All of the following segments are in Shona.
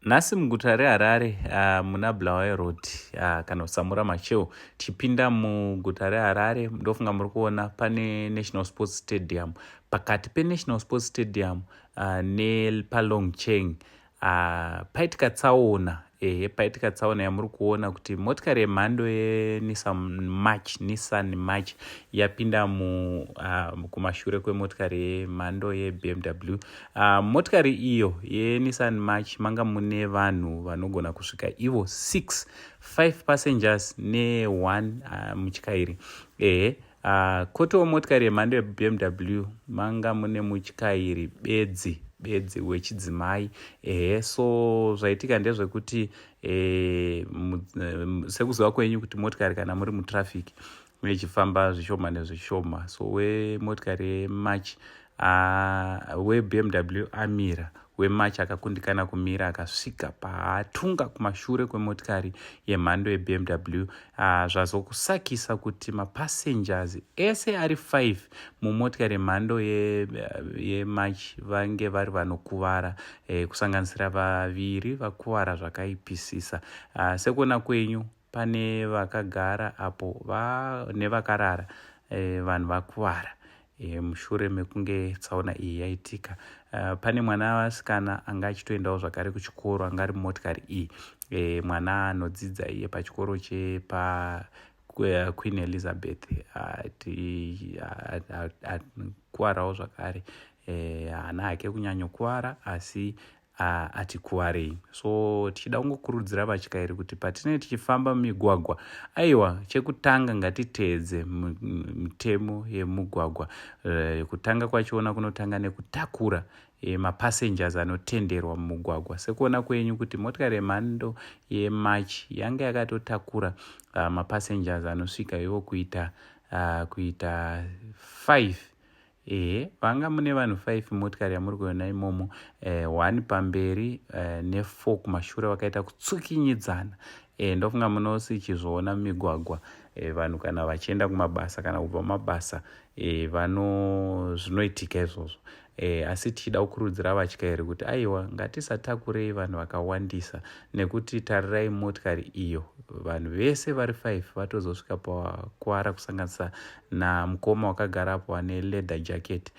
Nhasi muguta reHarare muna Bulawayo Road kana kusamura macheo tichipinda muguta reHarare ndofunga muri kuona pane National Sports Stadium. Pakati peNational Sports Stadium nepalongcheng paitika tsaona paitika tsaona yamuri kuona kuti motikari yemhando Nissan March yapinda kumashure kwemotikari yemhando yeBMW. Motikari iyo yeNissan March manga mune vanhu vanogona kusvika ivo 5 passengers ne1 mutyairi. Kotiwo motikari yemhando yeBMW manga mune mutyairi bedzi wechidzimai. So zvaitika ndezvekuti sekuziva kwenyu kuti motikari kana muri mutraffic muchifamba zvishoma nezvishoma, so wemotikari yeMarch weBMW amira, weMarch akakundikana kumira akasvika paatunga kumashure kwemotikari yemhando yeBMW. Zvazokusakisa kuti mapassengers ese ari 5 mumotikari yemhando yeMarch vange vari vanokuvara, kusanganisira 2 vakuvara zvakaipisisa. Sekuona kwenyu pane vakagara apo nevakarara, vanhu vakuvara mushure mekunge tsaona iyi yaitika. Pane mwana wasikana anga achitoendawo zvakare kuchikoro anga ari mumotikari iyi, mwana anodzidza iye pachikoro Queen Elizabeth, akuvarawo zvakare, haana hake kunyanyokuvara asi atikuvarei. So tichida kungokurudzira vatyairi kuti patinenge tichifamba mumigwagwa, aiwa, chekutanga ngatiteedze mitemo yemugwagwa. Kutanga kwachiona kunotanga nekutakura mapassengers anotenderwa mumugwagwa. Sekuona kwenyu kuti motikari yemhando yeMarch yanga yakatotakura mapassengers anosvika ivo kuita 5. Vanga mune vanhu 5 motikari yamuri kuona imomo, 1 pamberi ne4 kumashure vakaita kutsukinyidzana. Ndofunga munosichizvoona mumigwagwa, vanhu kana vachienda kumabasa kana kubva mumabasa zvinoitika izvozvo. Asi tichida kukurudzira vatyairi kuti aiwa, ngatisatakurei vanhu vakawandisa, nekuti tarirai motikari iyo vanhu vese vari 5 vatozosvika pakuvara, kusanganisa namukoma wakagarapo ane leather jacket.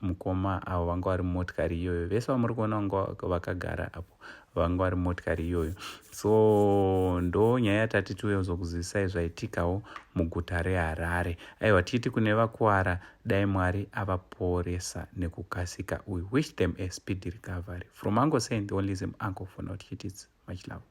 Mukoma avo vanga vari motikari iyoyo, vese vamuri kuona vakagara apo vanga vari motikari iyoyo. So ndo nyaya yatati tiwezokuzivisa zvaitikawo muguta reHarare. Aiwa, titi kune vakuvara, dai Mwari avaporesa nekukasika. We wish them a speedy recovery. From Uncle Saint, the only Uncle for now, much love.